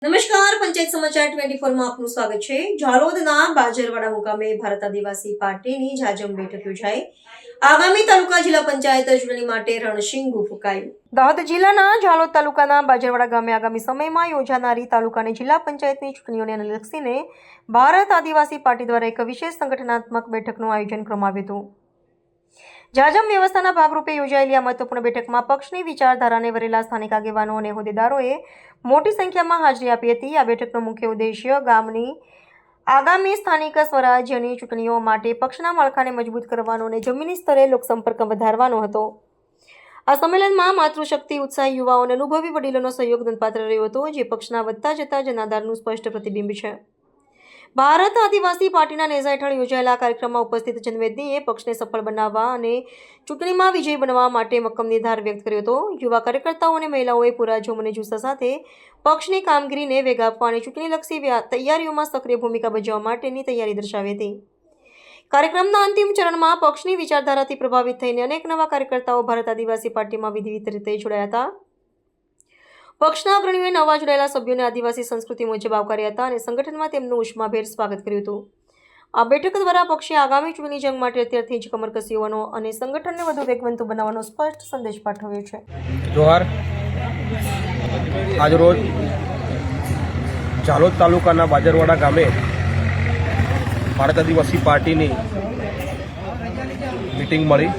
નમસ્કાર, પંચાયત સમાચાર 24 માં આપનું સ્વાગત છે। ઝાલોદના બાજરવાડા મુકામે ભારત આદિવાસી પાર્ટીની જાજમ બેઠક યોજાઈ। આગામી તાલુકા જિલ્લા પંચાયત ચૂંટણી માટે રણશીંગુ ફૂંકાયું। દાહોદ જિલ્લાના ઝાલોદ તાલુકાના બાજરવાડા ગામે આગામી સમયમાં યોજાનારી તાલુકા અને જિલ્લા પંચાયતની ચૂંટણીઓને અનુલક્ષીને ભારત આદિવાસી પાર્ટી દ્વારા એક વિશેષ સંગઠનાત્મક બેઠકનું આયોજન કરવામાં આવ્યું હતું। જાજમ વ્યવસ્થાના ભાગરૂપે યોજાયેલી આ મહત્વપૂર્ણ બેઠકમાં પક્ષની વિચારધારાને વરેલા સ્થાનિક આગેવાનો અને હોદ્દેદારોએ મોટી સંખ્યામાં હાજરી આપી હતી। આ બેઠકનો મુખ્ય ઉદ્દેશ્ય ગામની આગામી સ્થાનિક સ્વરાજ્યની ચૂંટણીઓ માટે પક્ષના માળખાને મજબૂત કરવાનો અને જમીની સ્તરે લોકસંપર્ક વધારવાનો હતો। આ સંમેલનમાં માતૃશક્તિ, ઉત્સાહી યુવાઓ અને અનુભવી વડીલોનો સહયોગ નોંધપાત્ર રહ્યો હતો, જે પક્ષના વધતા જતા જનાધારનું સ્પષ્ટ પ્રતિબિંબ છે। ભારત આદિવાસી પાર્ટીના નેજા હેઠળ યોજાયેલા કાર્યક્રમમાં ઉપસ્થિત જનમેદનીએ પક્ષને સફળ બનાવવા અને ચૂંટણીમાં વિજયી બનવા માટે મક્કમ નિર્ધાર વ્યક્ત કર્યો હતો। યુવા કાર્યકર્તાઓ અને મહિલાઓએ પૂરા જોમ અને જુસ્સા સાથે પક્ષની કામગીરીને વેગ આપવા અને ચૂંટણીલક્ષી તૈયારીઓમાં સક્રિય ભૂમિકા ભજવવા માટેની તૈયારી દર્શાવી હતી। કાર્યક્રમના અંતિમ ચરણમાં પક્ષની વિચારધારાથી પ્રભાવિત થઈને અનેક નવા કાર્યકર્તાઓ ભારત આદિવાસી પાર્ટીમાં વિધિવત રીતે જોડાયા હતા। પક્ષના અગ્રણીઓએ નવા જોડાયેલા સભ્યોને આદિવાસી સંસ્કૃતિ મુજબ આવકાર્યા હતા અને સંગઠનમાં તેમનું ઉષ્માભેર સ્વાગત કર્યું હતું। આ બેઠક દ્વારા પક્ષે આગામી ચૂંટણી જંગ માટે અત્યારથી જ કમર કસી હોવાનો અને સંગઠનને વધુ વેગવંતુ બનાવવાનો સ્પષ્ટ સંદેશ પાઠવ્યો છે। જોહાર। આજરોજ ઝાલોદ તાલુકાના બાજરવાડા ગામે ભારત આદિવાસી પાર્ટીની મીટિંગ મળી।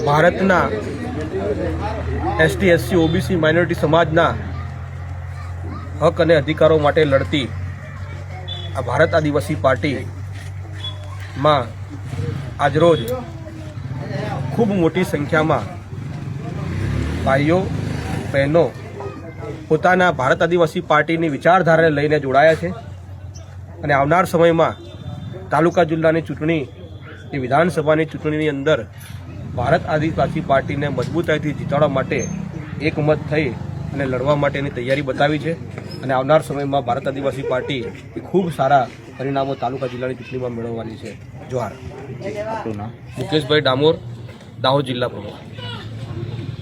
ભારતના એસટી, એસસી, ઓબીસી માઇનોરિટી સમાજના હક અને અધિકારો માટે લડતી આ ભારત આદિવાસી પાર્ટીમાં આજરોજ ખૂબ મોટી સંખ્યામાં ભાઈઓ બહેનો પોતાના ભારત આદિવાસી પાર્ટીની વિચારધારાને લઈને જોડાયા છે અને આવનાર સમયમાં તાલુકા જિલ્લાની ચૂંટણી એ વિધાનસભાની ચૂંટણીની અંદર ભારત આદિવાસી પાર્ટીને મજબૂતાઈથી જીતાડવા માટે એકમત થઈ અને લડવા માટેની તૈયારી બતાવી છે અને આવનાર સમયમાં ભારત આદિવાસી પાર્ટી એ ખૂબ સારા પરિણામો તાલુકા જિલ્લાની ચૂંટણીમાં મેળવવાની છે। જોહાર। આપનું નામ? મુકેશભાઈ ડામોર, દાહોદ જિલ્લા પ્રમુખ।